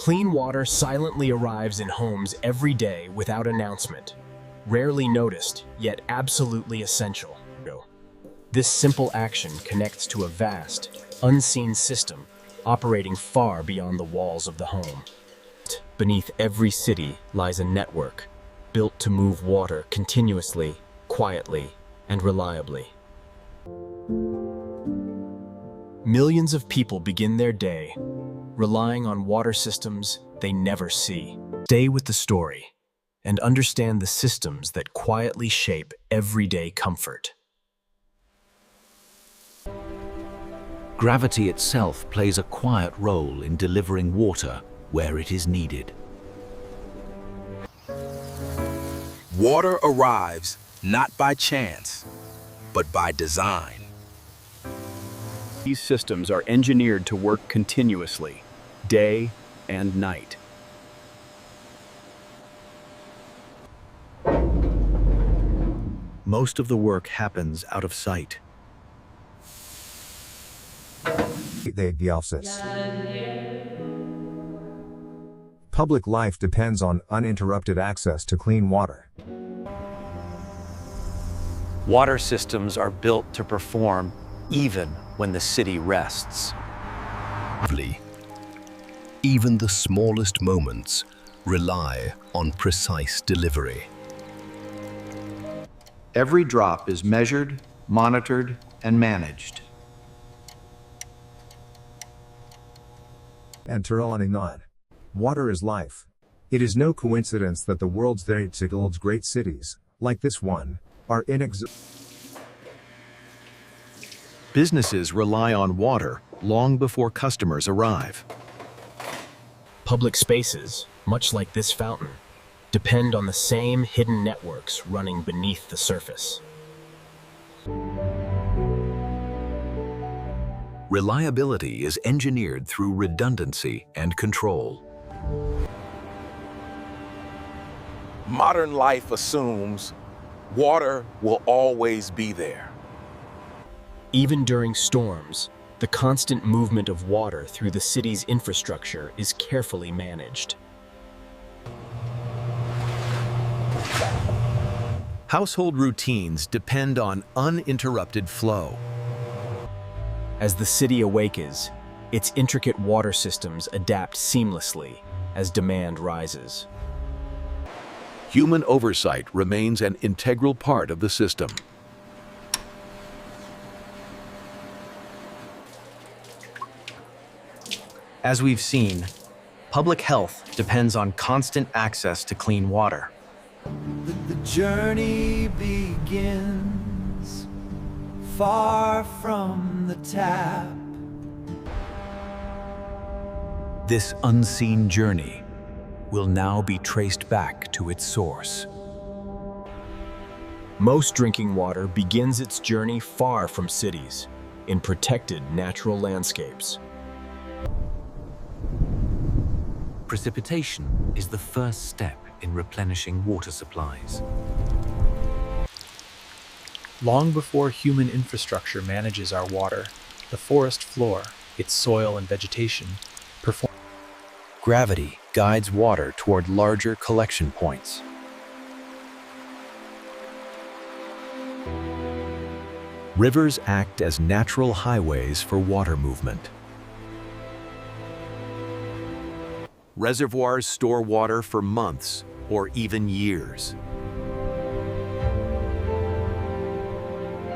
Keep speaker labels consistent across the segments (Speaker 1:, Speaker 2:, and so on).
Speaker 1: Clean water silently arrives in homes every day without announcement, rarely noticed, yet absolutely essential. This simple action connects to a vast, unseen system operating far beyond the walls of the home. Beneath every city lies a network built to move water continuously, quietly, and reliably. Millions of people begin their day relying on water systems they never see. Stay with the story and understand the systems that quietly shape everyday comfort.
Speaker 2: Gravity itself plays a quiet role in delivering water where it is needed.
Speaker 3: Water arrives not by chance, but by design.
Speaker 4: These systems are engineered to work continuously, day and night. Most of the work happens out of sight.
Speaker 5: Public life depends on uninterrupted access to clean water.
Speaker 6: Water systems are built to perform even when the city rests.
Speaker 7: Even the smallest moments rely on precise delivery.
Speaker 8: Every drop is measured, monitored, and managed.
Speaker 5: And turning on. Water is life. It is no coincidence that the world's great cities, like this one, are
Speaker 4: Businesses rely on water long before customers arrive.
Speaker 1: Public spaces, much like this fountain, depend on the same hidden networks running beneath the surface.
Speaker 7: Reliability is engineered through redundancy and control.
Speaker 3: Modern life assumes water will always be there.
Speaker 1: Even during storms, the constant movement of water through the city's infrastructure is carefully managed.
Speaker 4: Household routines depend on uninterrupted flow.
Speaker 1: As the city awakens, its intricate water systems adapt seamlessly as demand rises.
Speaker 7: Human oversight remains an integral part of the system.
Speaker 6: As we've seen, public health depends on constant access to clean water.
Speaker 9: The journey begins far from the tap.
Speaker 2: This unseen journey will now be traced back to its source.
Speaker 1: Most drinking water begins its journey far from cities, in protected natural landscapes.
Speaker 2: Precipitation is the first step in replenishing water supplies.
Speaker 10: Long before human infrastructure manages our water, the forest floor, its soil and vegetation, perform.
Speaker 6: Gravity guides water toward larger collection points.
Speaker 7: Rivers act as natural highways for water movement. Reservoirs store water for months or even years.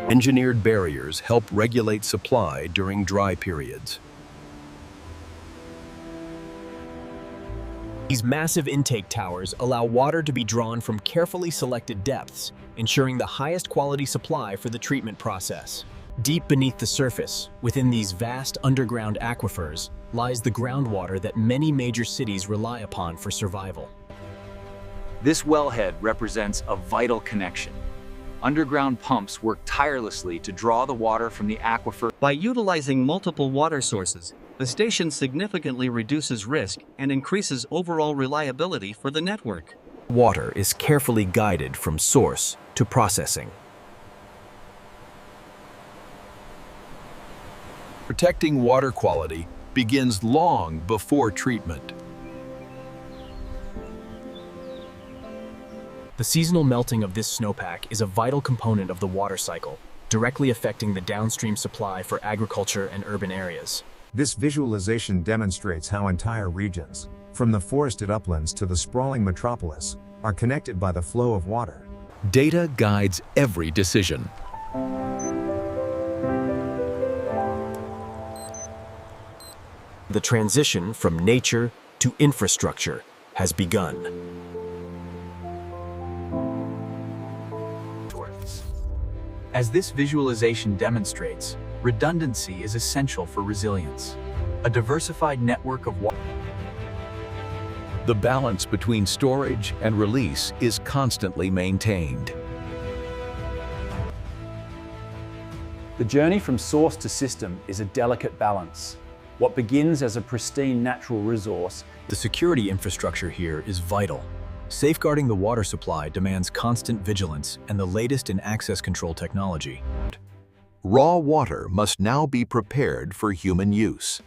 Speaker 7: Engineered barriers help regulate supply during dry periods.
Speaker 1: These massive intake towers allow water to be drawn from carefully selected depths, ensuring the highest quality supply for the treatment process. Deep beneath the surface, within these vast underground aquifers, lies the groundwater that many major cities rely upon for survival.
Speaker 11: This wellhead represents a vital connection. Underground pumps work tirelessly to draw the water from the aquifer.
Speaker 12: By utilizing multiple water sources, the station significantly reduces risk and increases overall reliability for the network.
Speaker 1: Water is carefully guided from source to processing.
Speaker 7: Protecting water quality begins long before treatment.
Speaker 1: The seasonal melting of this snowpack is a vital component of the water cycle, directly affecting the downstream supply for agriculture and urban areas.
Speaker 5: This visualization demonstrates how entire regions, from the forested uplands to the sprawling metropolis, are connected by the flow of water.
Speaker 7: Data guides every decision.
Speaker 1: The transition from nature to infrastructure has begun.
Speaker 11: As this visualization demonstrates, redundancy is essential for resilience. A diversified network of water.
Speaker 2: The balance between storage and release is constantly maintained.
Speaker 4: The journey from source to system is a delicate balance. What begins as a pristine natural resource,
Speaker 1: The security infrastructure here is vital. Safeguarding the water supply demands constant vigilance and the latest in access control technology.
Speaker 7: Raw water must now be prepared for human use.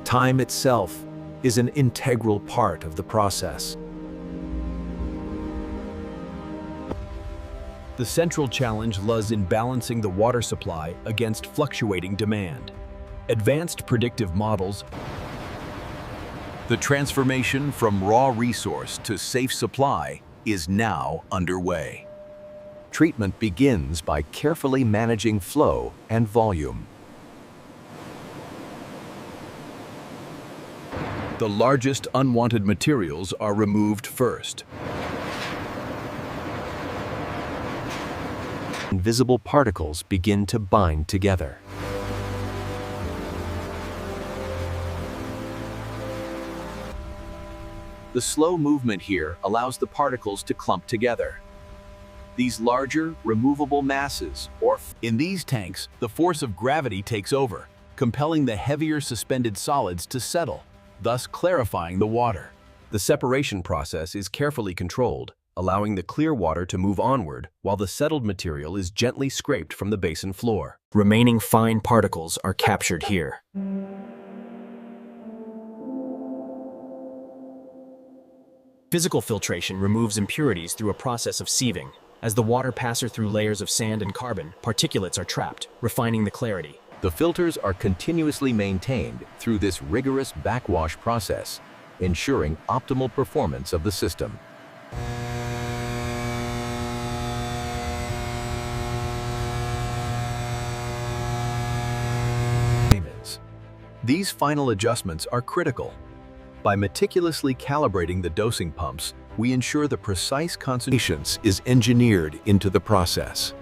Speaker 2: Time itself is an integral part of the process.
Speaker 1: The central challenge lies in balancing the water supply against fluctuating demand. Advanced predictive models.
Speaker 2: The transformation from raw resource to safe supply is now underway. Treatment begins by carefully managing flow and volume. The largest unwanted materials are removed first. Invisible particles begin to bind together. The slow movement here allows the particles to clump together. These larger, removable masses, in these tanks, the force of gravity takes over, compelling the heavier suspended solids to settle, thus clarifying the water. The separation process is carefully controlled, allowing the clear water to move onward while the settled material is gently scraped from the basin floor.
Speaker 1: Remaining fine particles are captured here. Physical filtration removes impurities through a process of sieving. As the water passes through layers of sand and carbon, particulates are trapped, refining the clarity.
Speaker 2: The filters are continuously maintained through this rigorous backwash process, ensuring optimal performance of the system. These final adjustments are critical. By meticulously calibrating the dosing pumps, we ensure the precise concentration is engineered into the process.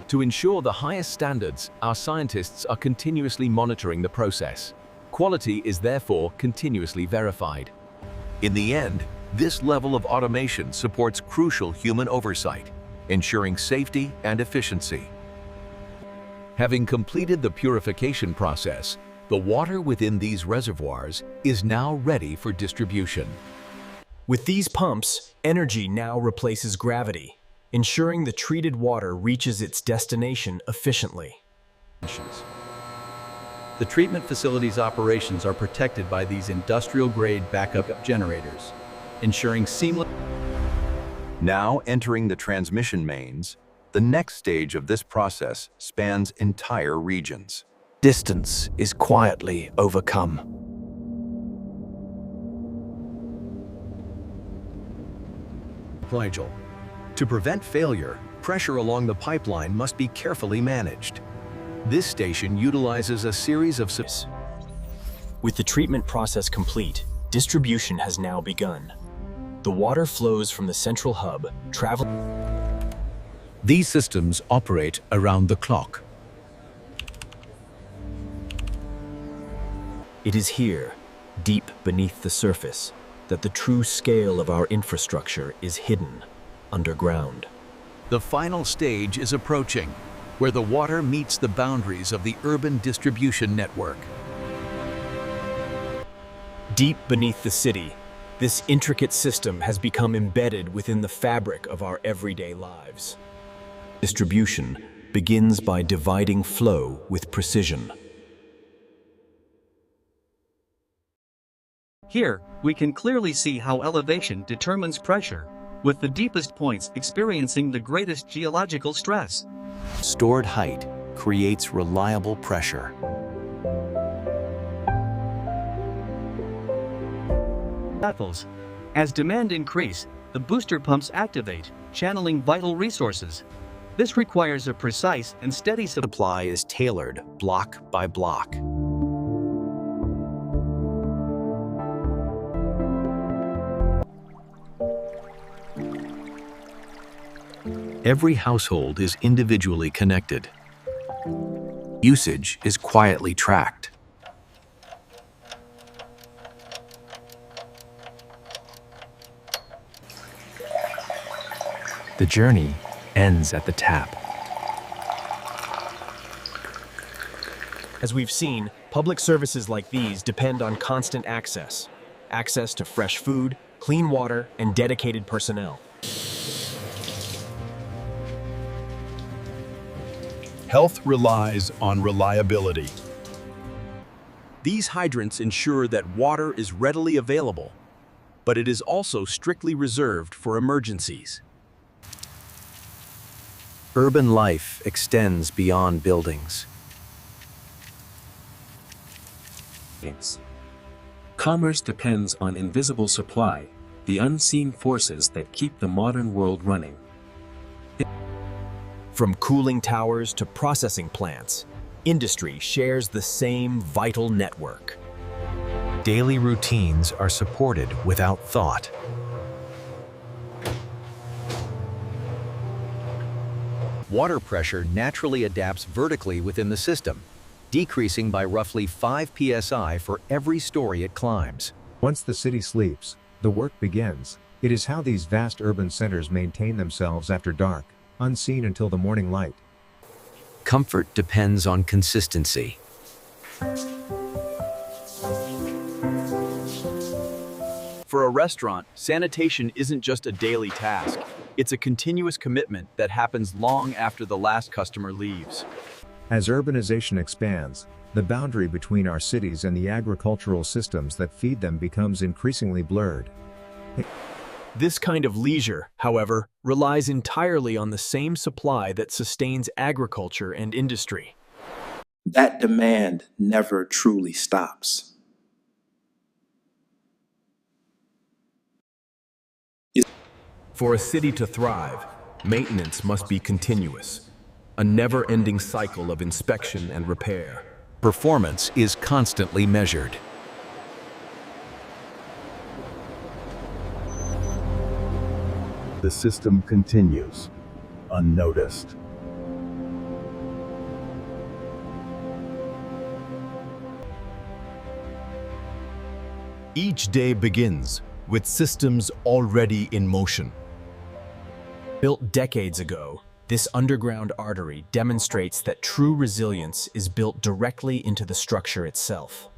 Speaker 2: To ensure the highest standards, our scientists are continuously monitoring the process. Quality is therefore continuously verified. In the end, this level of automation supports crucial human oversight, ensuring safety and efficiency. Having completed the purification process, the water within these reservoirs is now ready for distribution.
Speaker 1: With these pumps, energy now replaces gravity, ensuring the treated water reaches its destination efficiently.
Speaker 4: the treatment facility's operations are protected by these industrial-grade backup generators, ensuring seamless.
Speaker 2: Now entering the transmission mains, the next stage of this process spans entire regions.
Speaker 13: Distance is quietly overcome.
Speaker 2: Nigel. To prevent failure, pressure along the pipeline must be carefully managed. This station utilizes a series of
Speaker 1: With the treatment process complete, distribution has now begun. The water flows from the central hub, traveling.
Speaker 2: These systems operate around the clock.
Speaker 1: It is here, deep beneath the surface, that the true scale of our infrastructure is hidden underground.
Speaker 2: The final stage is approaching, where the water meets the boundaries of the urban distribution network.
Speaker 1: Deep beneath the city, this intricate system has become embedded within the fabric of our everyday lives. Distribution begins by dividing flow with precision.
Speaker 12: Here, we can clearly see how elevation determines pressure, with the deepest points experiencing the greatest geological stress.
Speaker 13: Stored height creates reliable pressure.
Speaker 12: Battles. As demand increase, the booster pumps activate, channeling vital resources. This requires a precise and steady
Speaker 6: Supply is tailored block by block.
Speaker 7: Every household is individually connected. Usage is quietly tracked.
Speaker 1: The journey ends at the tap. As we've seen, public services like these depend on constant access. Access to fresh food, clean water, and dedicated personnel.
Speaker 2: Health relies on reliability. These hydrants ensure that water is readily available, but it is also strictly reserved for emergencies.
Speaker 6: Urban life extends beyond buildings.
Speaker 14: Commerce depends on invisible supply, the unseen forces that keep the modern world running.
Speaker 1: From cooling towers to processing plants, industry shares the same vital network.
Speaker 7: Daily routines are supported without thought.
Speaker 15: Water pressure naturally adapts vertically within the system, decreasing by roughly 5 psi for every story it climbs.
Speaker 5: Once the city sleeps, the work begins. It is how these vast urban centers maintain themselves after dark, unseen until the morning light.
Speaker 15: Comfort depends on consistency.
Speaker 2: For a restaurant, sanitation isn't just a daily task. It's a continuous commitment that happens long after the last customer leaves.
Speaker 5: As urbanization expands, the boundary between our cities and the agricultural systems that feed them becomes increasingly blurred.
Speaker 1: This kind of leisure, however, relies entirely on the same supply that sustains agriculture and industry.
Speaker 16: That demand never truly stops.
Speaker 1: For a city to thrive, maintenance must be continuous, a never-ending cycle of inspection and repair.
Speaker 2: Performance is constantly measured.
Speaker 17: The system continues, unnoticed.
Speaker 2: Each day begins with systems already in motion.
Speaker 1: Built decades ago, this underground artery demonstrates that true resilience is built directly into the structure itself.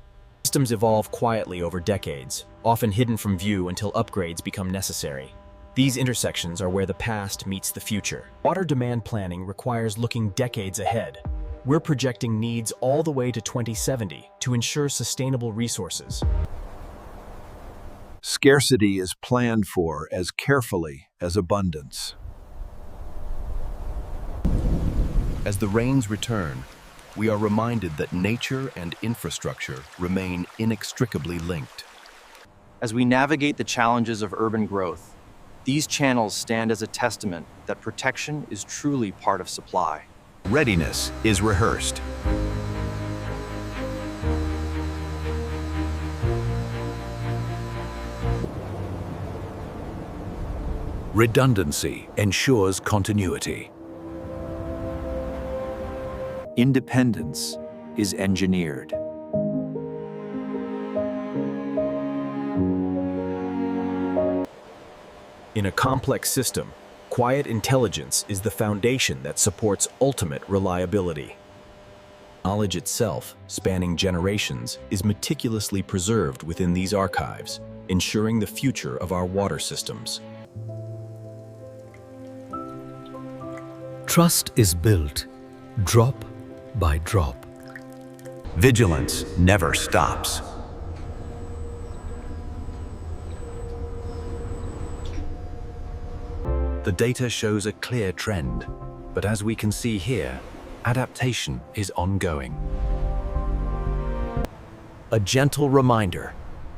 Speaker 1: Systems evolve quietly over decades, often hidden from view until upgrades become necessary. These intersections are where the past meets the future. Water demand planning requires looking decades ahead. We're projecting needs all the way to 2070 to ensure sustainable resources.
Speaker 17: Scarcity is planned for as carefully as abundance.
Speaker 7: As the rains return, we are reminded that nature and infrastructure remain inextricably linked.
Speaker 6: As we navigate the challenges of urban growth, these channels stand as a testament that protection is truly part of supply.
Speaker 2: Readiness is rehearsed.
Speaker 7: Redundancy ensures continuity.
Speaker 8: Independence is engineered.
Speaker 1: In a complex system, quiet intelligence is the foundation that supports ultimate reliability. Knowledge itself, spanning generations, is meticulously preserved within these archives, ensuring the future of our water systems.
Speaker 7: Trust is built drop by drop.
Speaker 2: Vigilance never stops.
Speaker 7: The data shows a clear trend, but as we can see here, adaptation is ongoing.
Speaker 13: A gentle reminder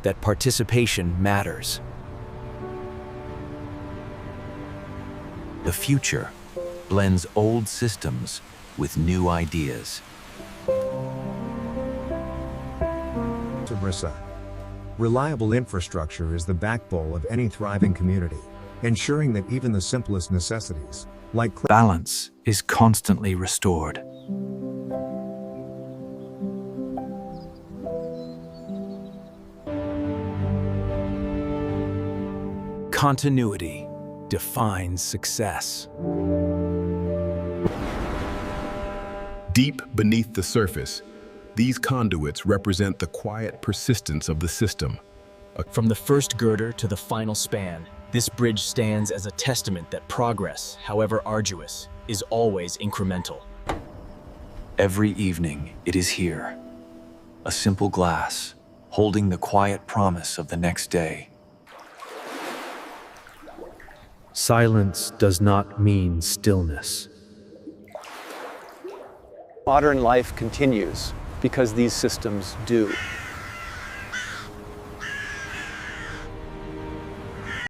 Speaker 13: that participation matters. The future blends old systems with new ideas.
Speaker 5: RISA. Reliable infrastructure is the backbone of any thriving community, ensuring that even the simplest necessities, like
Speaker 11: balance, is constantly restored.
Speaker 13: Continuity defines success.
Speaker 18: Deep beneath the surface, these conduits represent the quiet persistence of the system.
Speaker 1: From the first girder to the final span, this bridge stands as a testament that progress, however arduous, is always incremental.
Speaker 13: Every evening it is here, a simple glass, holding the quiet promise of the next day.
Speaker 10: Silence does not mean stillness.
Speaker 4: Modern life continues because these systems do.